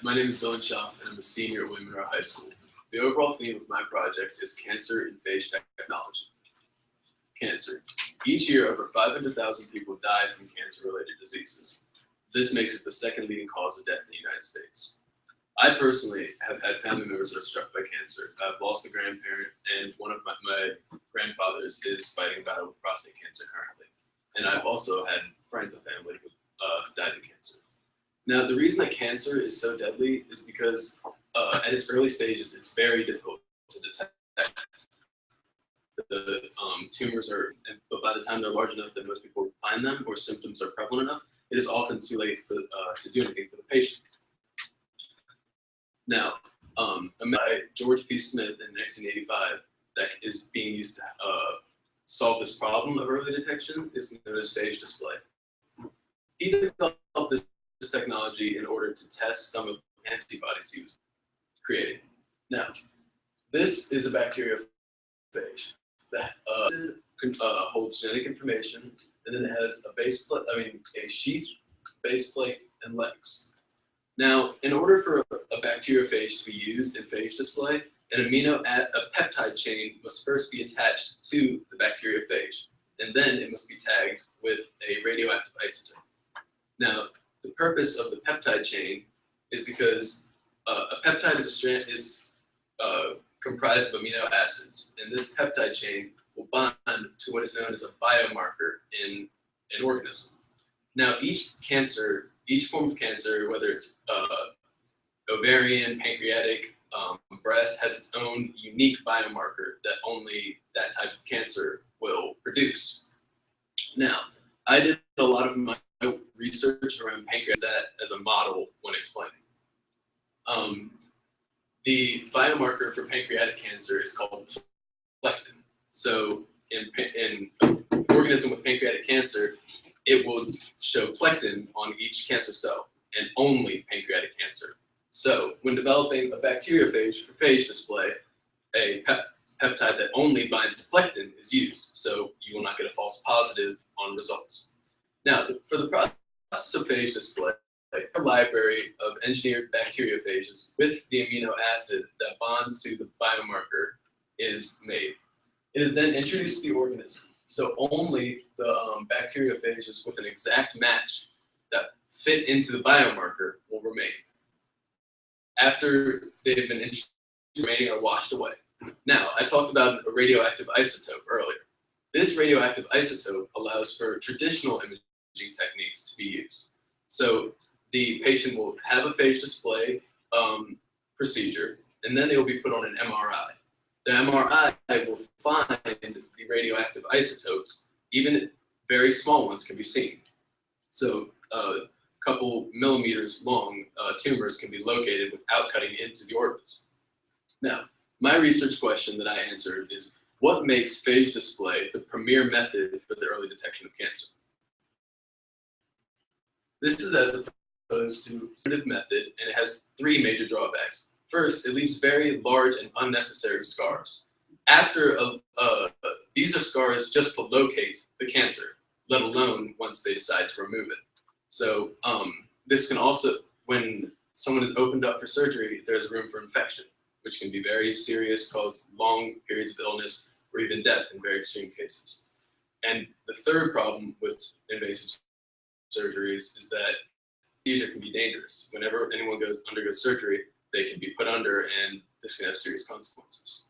my name is DSchaff, and I'm a senior at WM High School. The overall theme of my project is cancer and phage technology. Cancer. Each year, over 500,000 people die from cancer-related diseases. This makes it the second leading cause of death in the United States. I personally have had family members that are struck by cancer. I've lost a grandparent, and one of my grandfathers is fighting a battle with prostate cancer currently. And I've also had friends and family who died of cancer. Now, the reason that cancer is so deadly is because at its early stages, it's very difficult to detect. The tumors but by the time they're large enough that most people find them or symptoms are prevalent enough, it is often too late to do anything for the patient. Now, by George P. Smith in 1985 that is being used to solve this problem of early detection is known as phage display. He developed this technology in order to test some of the antibodies he was creating. Now, this is a bacteriophage that holds genetic information, and then it has a sheath, base plate, and legs. Now, in order for a bacteriophage to be used in phage display, a peptide chain must first be attached to the bacteriophage, and then it must be tagged with a radioactive isotope. Now, the purpose of the peptide chain is because a peptide is comprised of amino acids, and this peptide chain will bond to what is known as a biomarker in an organism. Now, each form of cancer, whether it's ovarian, pancreatic, breast, has its own unique biomarker that only that type of cancer will produce. Now, I did a lot of my research around pancreas as a model when explaining. The biomarker for pancreatic cancer is called plectin. So in an organism with pancreatic cancer, it will show plectin on each cancer cell, and only pancreatic cancer. So when developing a bacteriophage for phage display, a peptide that only binds to plectin is used, so you will not get a false positive on results. Now, for the process of phage display, a library of engineered bacteriophages with the amino acid that bonds to the biomarker is made. It is then introduced to the organism, so only the bacteriophages with an exact match that fit into the biomarker will remain. After they've been introduced, the remaining are washed away. Now, I talked about a radioactive isotope earlier. This radioactive isotope allows for traditional imaging techniques to be used. So the patient will have a phage display procedure, and then they will be put on an MRI. The MRI will find the radioactive isotopes, even very small ones can be seen. So a couple millimeters long tumors can be located without cutting into the organism. Now, my research question that I answered is, what makes phage display the premier method for the early detection of cancer? This is as opposed to a standard method, and it has three major drawbacks. First, it leaves very large and unnecessary scars. These are scars just to locate the cancer, let alone once they decide to remove it. So this can also, when someone is opened up for surgery, there's room for infection, which can be very serious, cause long periods of illness, or even death in very extreme cases. And the third problem with invasive surgeries is that anesthesia can be dangerous. Whenever anyone undergoes surgery, they can be put under, and this can have serious consequences.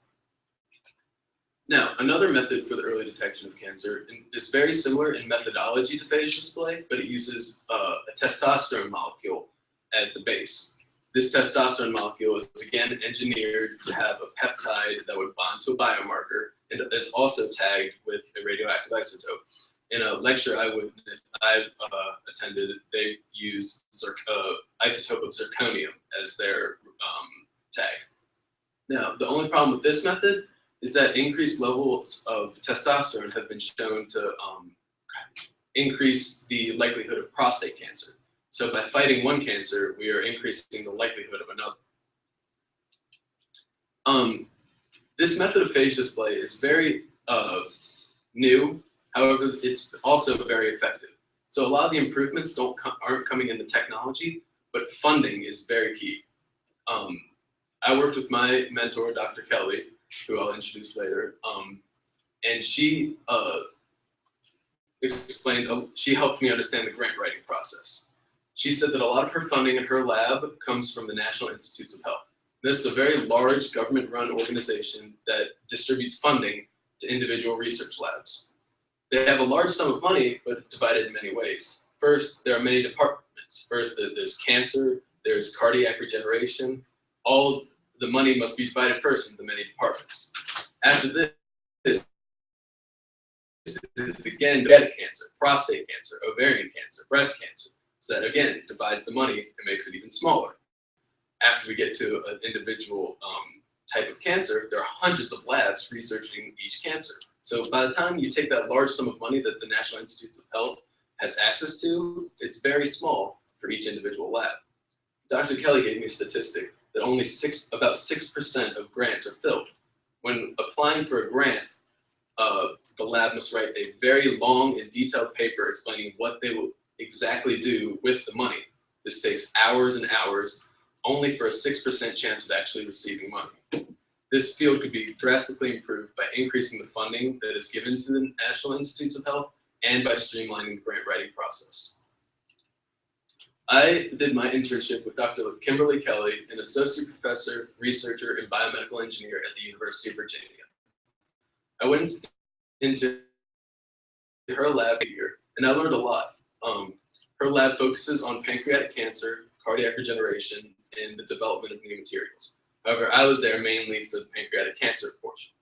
Now, another method for the early detection of cancer is very similar in methodology to phage display, but it uses a testosterone molecule as the base. This testosterone molecule is again engineered to have a peptide that would bond to a biomarker, and is also tagged with a radioactive isotope. In a lecture I attended, they used isotope of zirconium as their tag. Now, the only problem with this method is that increased levels of testosterone have been shown to increase the likelihood of prostate cancer. So by fighting one cancer, we are increasing the likelihood of another. This method of phage display is very new. However, it's also very effective. So a lot of the improvements aren't coming in the technology, but funding is very key. I worked with my mentor, Dr. Kelly, who I'll introduce later, and she explained, she helped me understand the grant writing process. She said that a lot of her funding in her lab comes from the National Institutes of Health. This is a very large government-run organization that distributes funding to individual research labs. They have a large sum of money, but it's divided in many ways. First, there are many departments. First, there's cancer, there's cardiac regeneration. All the money must be divided first into many departments. After this is again pancreatic cancer, prostate cancer, ovarian cancer, breast cancer. So that again divides the money and makes it even smaller. After we get to an individual type of cancer, there are hundreds of labs researching each cancer. So by the time you take that large sum of money that the National Institutes of Health has access to, it's very small for each individual lab. Dr. Kelly gave me a statistic that only about 6% of grants are filled. When applying for a grant, the lab must write a very long and detailed paper explaining what they will exactly do with the money. This takes hours and hours, only for a 6% chance of actually receiving money. This field could be drastically improved by increasing the funding that is given to the National Institutes of Health and by streamlining the grant writing process. I did my internship with Dr. Kimberly Kelly, an associate professor, researcher, and biomedical engineer at the University of Virginia. I went into her lab here, and I learned a lot. Her lab focuses on pancreatic cancer, cardiac regeneration, and the development of new materials. However, I was there mainly for the pancreatic cancer portion.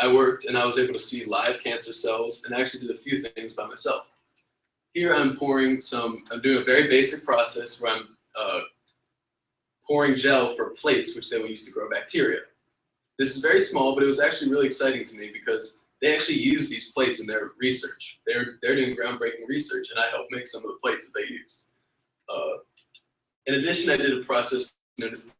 I worked and I was able to see live cancer cells and actually did a few things by myself. Here I'm doing a very basic process where I'm pouring gel for plates which they will use to grow bacteria. This is very small, but it was actually really exciting to me because they actually use these plates in their research. They're doing groundbreaking research, and I helped make some of the plates that they used. In addition, I did a process known as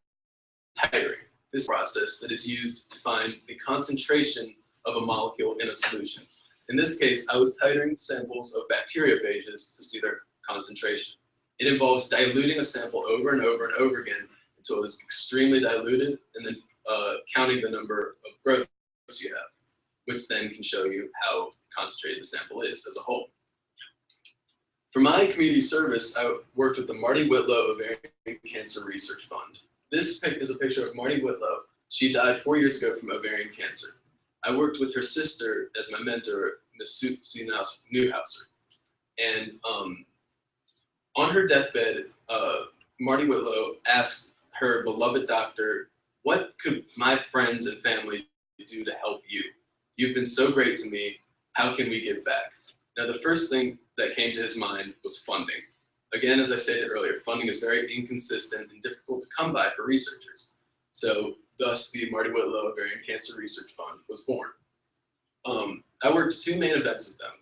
titering. This process that is used to find the concentration of a molecule in a solution. In this case, I was titering samples of bacteriophages to see their concentration. It involves diluting a sample over and over and over again until it is extremely diluted, and then counting the number of growths you have, which then can show you how concentrated the sample is as a whole. For my community service, I worked with the Marty Whitlow Ovarian Cancer Research Fund. This is a picture of Marty Whitlow. She died 4 years ago from ovarian cancer. I worked with her sister as my mentor, Ms. Susie Newhouser. And on her deathbed, Marty Whitlow asked her beloved doctor, "What could my friends and family do to help you? You've been so great to me. How can we give back?" Now, the first thing that came to his mind was funding. Again, as I stated earlier, funding is very inconsistent and difficult to come by for researchers. So thus, the Marty Whitlow Ovarian Cancer Research Fund was born. I worked 2 main events with them.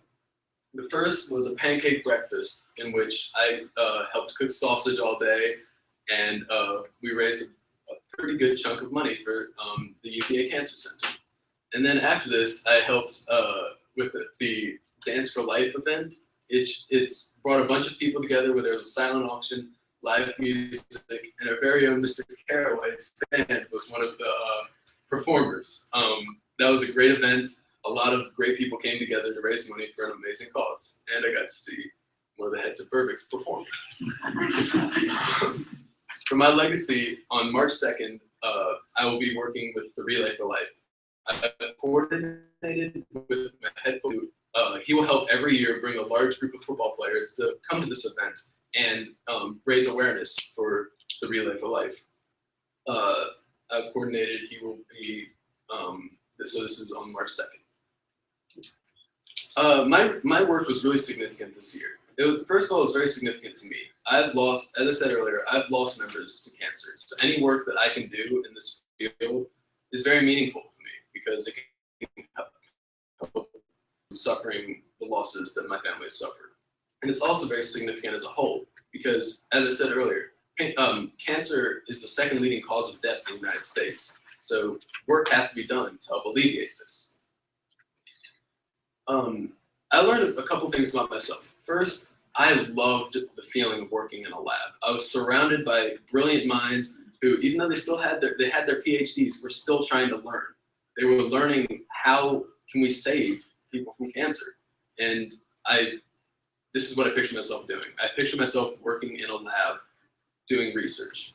The first was a pancake breakfast in which I helped cook sausage all day, and we raised a pretty good chunk of money for the UVA Cancer Center. And then after this, I helped with the Dance for Life event. It's brought a bunch of people together where there's a silent auction, live music, and our very own Mr. Caraway's band was one of the performers. That was a great event. A lot of great people came together to raise money for an amazing cause, and I got to see one of the heads of Burbick's perform. For my legacy, on March 2nd, I will be working with the Relay for Life. I've coordinated with my head coach. He will help every year bring a large group of football players to come to this event and raise awareness for the Relay for Life. I've coordinated, he will be, so this is on March 2nd. My work was really significant this year. First of all, it was very significant to me. I've lost, as I said earlier, I've lost members to cancer. So any work that I can do in this field is very meaningful to me because it can help suffering the losses that my family has suffered. And it's also very significant as a whole because, as I said earlier, cancer is the second leading cause of death in the United States. So work has to be done to help alleviate this. I learned a couple things about myself. First, I loved the feeling of working in a lab. I was surrounded by brilliant minds who, even though they had their PhDs, were still trying to learn. They were learning how can we save people from cancer. And this is what I picture myself doing. I picture myself working in a lab doing research.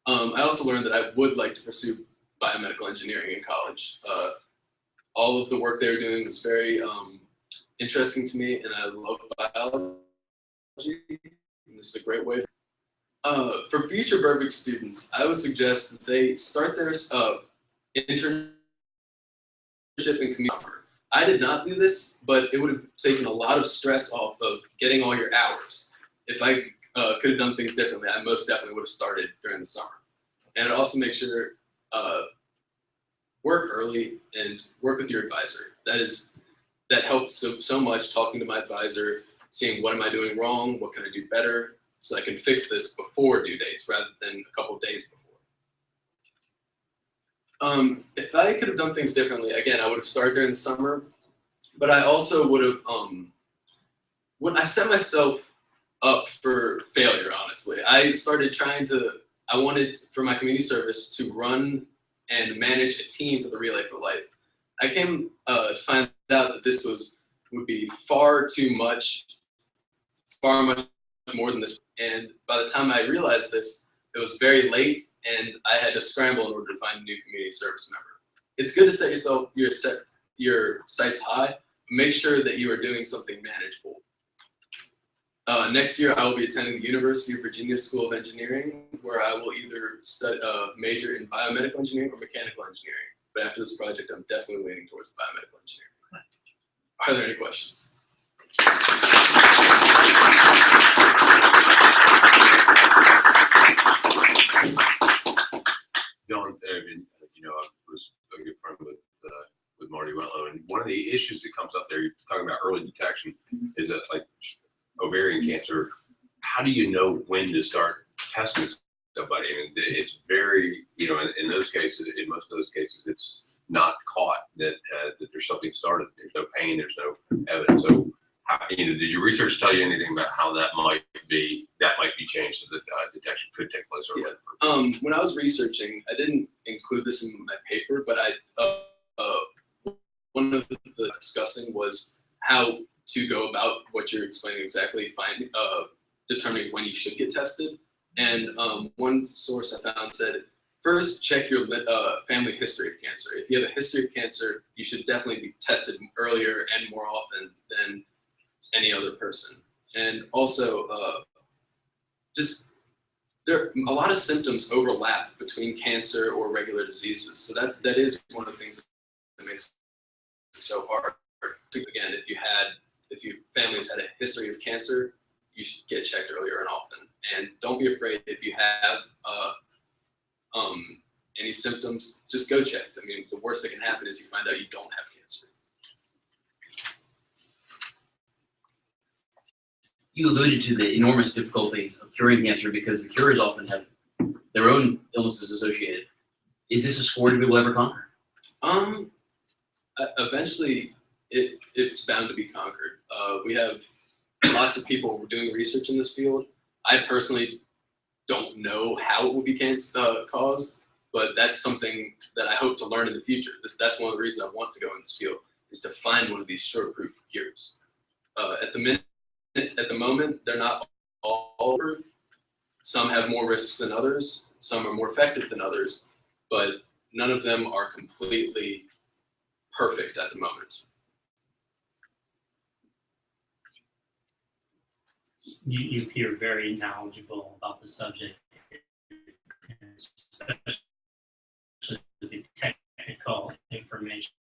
I also learned that I would like to pursue biomedical engineering in college. All of the work they were doing was very interesting to me, and I love biology, and this is a great way. For future Berwick students, I would suggest that they start their internship in community. I did not do this, but it would have taken a lot of stress off of getting all your hours. If I could have done things differently, I most definitely would have started during the summer. And I'd also make sure work early and work with your advisor. That helps so much, talking to my advisor, seeing what am I doing wrong, what can I do better, so I can fix this before due dates rather than a couple of days before. If I could have done things differently, again, I would have started during the summer, but I also would have, I set myself up for failure, honestly. I wanted for my community service to run and manage a team for the Relay for Life. I came to find out that this would be far much more than this. And by the time I realized this, it was very late, and I had to scramble in order to find a new community service member. It's good to set your sights high, but make sure that you are doing something manageable. Next year, I will be attending the University of Virginia School of Engineering, where I will either major in biomedical engineering or mechanical engineering. But after this project, I'm definitely leaning towards biomedical engineering. Are there any questions? John, I was a good friend with Marty Wentlow, and one of the issues that comes up there, you're talking about early detection, is that like ovarian cancer, how do you know when to start testing somebody? I mean, it's very, in those cases, in most of those cases, it's not caught that there's something started. There's no pain, there's no evidence. So, did your research tell you anything about how that might be changed so that detection could take place earlier? Yeah. When I was researching, I didn't include this in my paper, but one of the discussing was how to go about what you're explaining exactly, determining when you should get tested. And one source I found said, first check your family history of cancer. If you have a history of cancer, you should definitely be tested earlier and more often than any other person. And also, a lot of symptoms overlap between cancer or regular diseases. So that is one of the things that makes it so hard. Again, if your family's had a history of cancer, you should get checked earlier and often. And don't be afraid if you have any symptoms, just go check. I mean, the worst that can happen is you find out you don't have cancer. You alluded to the enormous difficulty of curing cancer because the cures often have their own illnesses associated. Is this a scourge we will ever conquer? Eventually, it's bound to be conquered. We have lots of people doing research in this field. I personally don't know how it will be caused, but that's something that I hope to learn in the future. That's one of the reasons I want to go in this field, is to find one of these short-proof cures. At the moment, they're not all proof. Some have more risks than others. Some are more effective than others, but none of them are completely perfect at the moment. You appear very knowledgeable about the subject, especially the technical information